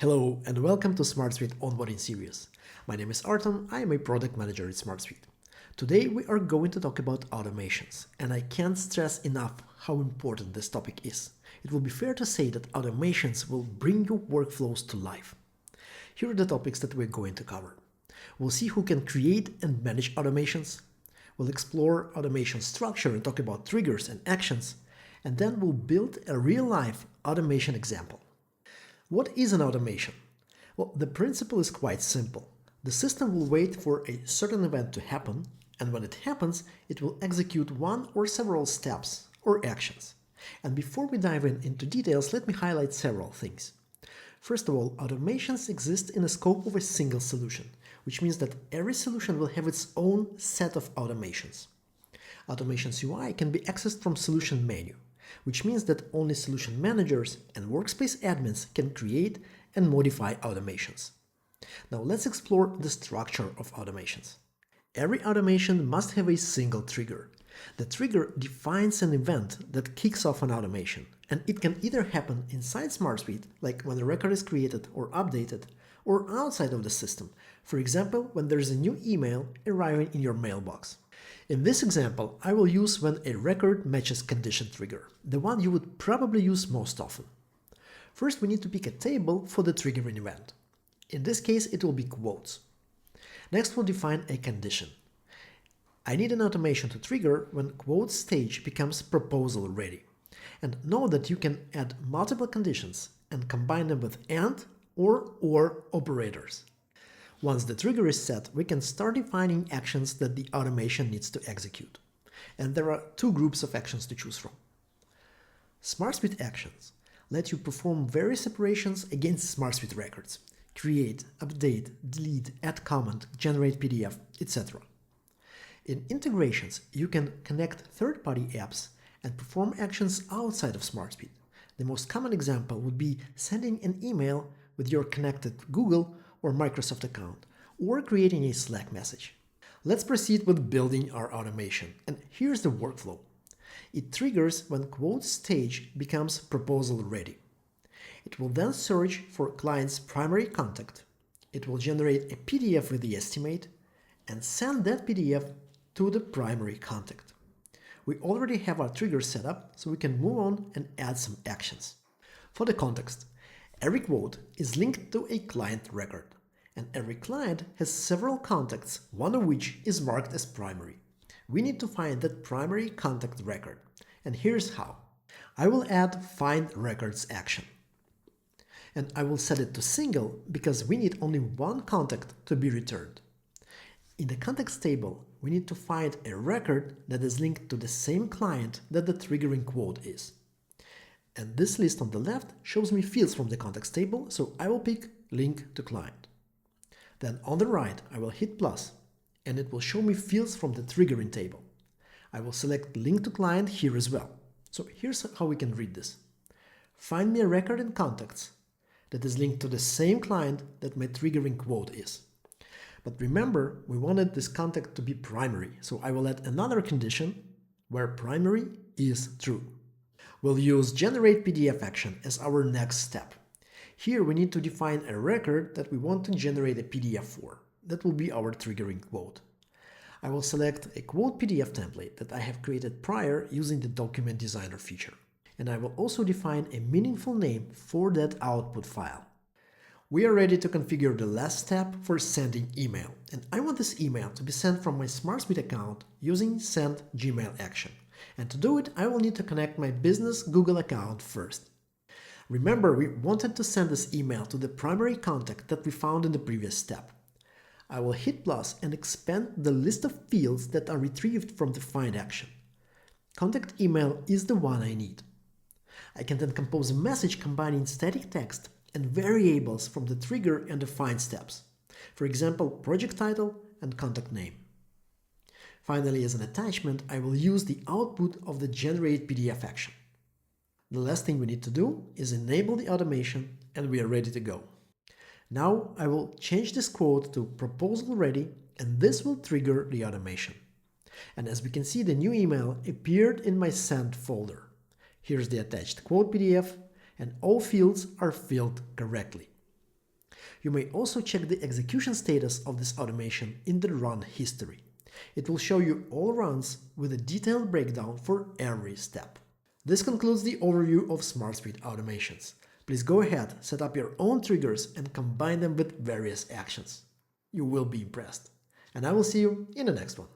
Hello and welcome to SmartSuite onboarding series. My name is Artem, I am a product manager at SmartSuite. Today we are going to talk about automations, and I can't stress enough how important this topic is. It will be fair to say that automations will bring your workflows to life. Here are the topics that we're going to cover. We'll see who can create and manage automations. We'll explore automation structure and talk about triggers and actions, and then we'll build a real-life automation example. What is an automation? Well, the principle is quite simple. The system will wait for a certain event to happen, and when it happens, it will execute one or several steps or actions. And before we dive into details, let me highlight several things. First of all, automations exist in the scope of a single solution, which means that every solution will have its own set of automations. Automations UI can be accessed from solution menu, which means that only solution managers and workspace admins can create and modify automations. Now let's explore the structure of automations. Every automation must have a single trigger. The trigger defines an event that kicks off an automation, and it can either happen inside SmartSuite, like when a record is created or updated, or outside of the system, for example, when there is a new email arriving in your mailbox. In this example, I will use when a record matches condition trigger, the one you would probably use most often. First, we need to pick a table for the triggering event. In this case, it will be quotes. Next, we'll define a condition. I need an automation to trigger when quotes stage becomes proposal ready. And know that you can add multiple conditions and combine them with AND or operators. Once the trigger is set, we can start defining actions that the automation needs to execute. And there are two groups of actions to choose from. SmartSuite actions let you perform various operations against SmartSuite records: create, update, delete, add comment, generate PDF, etc. In integrations, you can connect third-party apps and perform actions outside of SmartSuite. The most common example would be sending an email with your connected Google or Microsoft account, or creating a Slack message. Let's proceed with building our automation, and here's the workflow. It triggers when quote stage becomes proposal ready. It will then search for client's primary contact. It will generate a PDF with the estimate and send that PDF to the primary contact. We already have our trigger set up, so we can move on and add some actions. For the context, every quote is linked to a client record, and every client has several contacts, one of which is marked as primary. We need to find that primary contact record, and here's how. I will add Find Records action, and I will set it to single because we need only one contact to be returned. In the context table, we need to find a record that is linked to the same client that the triggering quote is. And this list on the left shows me fields from the context table, so I will pick Link to Client. Then on the right, I will hit plus, and it will show me fields from the triggering table. I will select Link to Client here as well. So here's how we can read this. Find me a record in contacts that is linked to the same client that my triggering quote is. But remember, we wanted this contact to be primary, so I will add another condition where primary is true. We'll use Generate PDF action as our next step. Here we need to define a record that we want to generate a PDF for. That will be our triggering quote. I will select a quote PDF template that I have created prior using the Document Designer feature. And I will also define a meaningful name for that output file. We are ready to configure the last step for sending email. And I want this email to be sent from my SmartSuite account using Send Gmail action. And to do it, I will need to connect my business Google account first. Remember, we wanted to send this email to the primary contact that we found in the previous step. I will hit plus and expand the list of fields that are retrieved from the Find action. Contact email is the one I need. I can then compose a message combining static text and variables from the trigger and the find steps. For example, project title and contact name. Finally, as an attachment, I will use the output of the Generate PDF action. The last thing we need to do is enable the automation, and we are ready to go. Now I will change this quote to proposal ready, and this will trigger the automation. And as we can see, the new email appeared in my sent folder. Here's the attached quote PDF, and all fields are filled correctly. You may also check the execution status of this automation in the run history. It will show you all runs with a detailed breakdown for every step. This concludes the overview of SmartSuite automations. Please go ahead, set up your own triggers and combine them with various actions. You will be impressed. And I will see you in the next one.